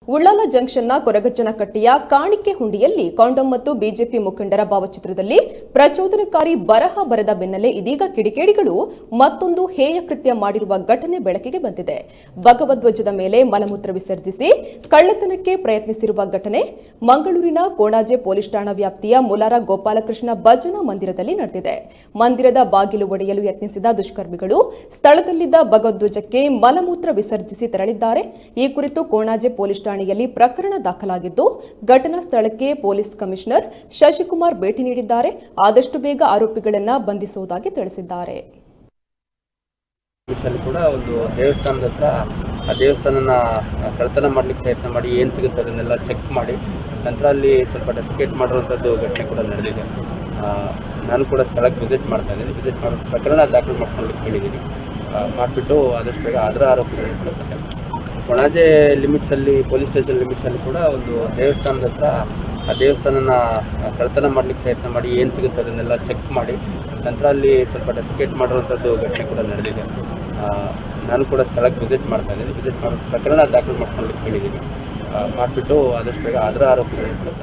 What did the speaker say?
ಉಳ್ಳಾಲ ಜಂಕ್ಷನ್ನ ಕೊರಗಜ್ಜನಕಟ್ಟೆಯ ಕಾಣಿಕೆ ಹುಂಡಿಯಲ್ಲಿ ಕಾಂಡೋಮ್ ಮತ್ತು ಬಿಜೆಪಿ ಮುಖಂಡರ ಭಾವಚಿತ್ರದಲ್ಲಿ ಪ್ರಚೋದನಕಾರಿ ಬರಹ ಬರೆದ ಬೆನ್ನಲ್ಲೇ ಇದೀಗ ಕಿಡಿಗೇಡಿಗಳು ಮತ್ತೊಂದು ಹೇಯ ಕೃತ್ಯ ಮಾಡಿರುವ ಘಟನೆ ಬೆಳಕಿಗೆ ಬಂದಿದೆ. ಭಗವಧ್ವಜದ ಮೇಲೆ ಮಲಮೂತ್ರ ವಿಸರ್ಜಿಸಿ ಕಳ್ಳತನಕ್ಕೆ ಪ್ರಯತ್ನಿಸಿರುವ ಘಟನೆ ಮಂಗಳೂರಿನ ಕೋಣಾಜೆ ಪೊಲೀಸ್ ಠಾಣಾ ವ್ಯಾಪ್ತಿಯ ಮುಲಾರ ಗೋಪಾಲಕೃಷ್ಣ ಭಜನಾ ಮಂದಿರದಲ್ಲಿ ನಡೆದಿದೆ. ಮಂದಿರದ ಬಾಗಿಲು ಒಡೆಯಲು ಯತ್ನಿಸಿದ ದುಷ್ಕರ್ಮಿಗಳು ಸ್ಥಳದಲ್ಲಿದ್ದ ಭಗವಧ್ವಜಕ್ಕೆ ಮಲಮೂತ್ರ ವಿಸರ್ಜಿಸಿ ತೆರಳಿದ್ದಾರೆ. ಈ ಕುರಿತು ಕೋಣಾಜೆ ಪೊಲೀಸ್ ಠಾಣೆಯಲ್ಲಿ ಪ್ರಕರಣ ದಾಖಲಾಗಿದ್ದು ಘಟನಾ ಸ್ಥಳಕ್ಕೆ ಪೊಲೀಸ್ ಕಮಿಷನರ್ ಶಶಿಕುಮಾರ್ ಭೇಟಿ ನೀಡಿದ್ದಾರೆ. ಆದಷ್ಟು ಬೇಗ ಆರೋಪಿಗಳನ್ನು ಬಂಧಿಸುವುದಾಗಿ ತಿಳಿಸಿದ್ದಾರೆ. ಕೂಡ ಒಂದು ದೇವಸ್ಥಾನದ ಹತ್ರ ಆ ದೇವಸ್ಥಾನನ ಕಳ್ಳತನ ಮಾಡಲಿಕ್ಕೆ ಪ್ರಯತ್ನ ಮಾಡಿ ಏನು ಸಿಗುತ್ತೆ ಅದನ್ನೆಲ್ಲ ಚೆಕ್ ಮಾಡಿ ನಂತರ ಅಲ್ಲಿ ಸ್ವಲ್ಪ ಡೆಫಿಕೇಟ್ ಮಾಡಿರುವಂಥದ್ದು ಘಟನೆ ಕೂಡ ನಡೆದಿದೆ. ನಾನು ಕೂಡ ಸ್ಥಳಕ್ಕೆ ವಿಸಿಟ್ ಮಾಡ್ತಾ ಇದ್ದೀನಿ. ವಿಸಿಟ್ ಮಾಡೋ ಪ್ರಕರಣ ದಾಖಲು ಮಾಡ್ಕೊಳ್ಳಿಕ್ಕೆ ಹೇಳಿದ್ದೀನಿ. ಮಾಡಿಬಿಟ್ಟು ಆದಷ್ಟು ಬೇಗ ಅದರ ಆರೋಪಿಗಳನ್ನು ಕೊಣಾಜೆ ಲಿಮಿಟ್ಸಲ್ಲಿ ಪೊಲೀಸ್ ಸ್ಟೇಷನ್ ಲಿಮಿಟ್ಸಲ್ಲಿ ಕೂಡ ಒಂದು ದೇವಸ್ಥಾನದ ಹತ್ರ ಆ ದೇವಸ್ಥಾನನ ಕಳ್ಳತನ ಮಾಡಲಿಕ್ಕೆ ಪ್ರಯತ್ನ ಮಾಡಿ ಏನು ಸಿಗುತ್ತೆ ಅದನ್ನೆಲ್ಲ ಚೆಕ್ ಮಾಡಿ ನಂತರ ಅಲ್ಲಿ ಸ್ವಲ್ಪ ಡೆಫಿಕೇಟ್ ಮಾಡಿರುವಂಥದ್ದು ಘಟನೆ ಕೂಡ ನಡೆದಿದೆ. ನಾನು ಕೂಡ ಸ್ಥಳಕ್ಕೆ ವಿಸಿಟ್ ಮಾಡ್ತಾ ಇದ್ದೀನಿ. ವಿಸಿಟ್ ಮಾಡೋ ಪ್ರಕರಣ ದಾಖಲು ಮಾಡ್ಕೊಳ್ಳಿಕ್ಕೆ ಹೇಳಿದ್ದೀನಿ. ಮಾಡಿಬಿಟ್ಟು ಆದಷ್ಟು ಬೇಗ ಅದರ ಆರೋಪಿಗಳನ್ನು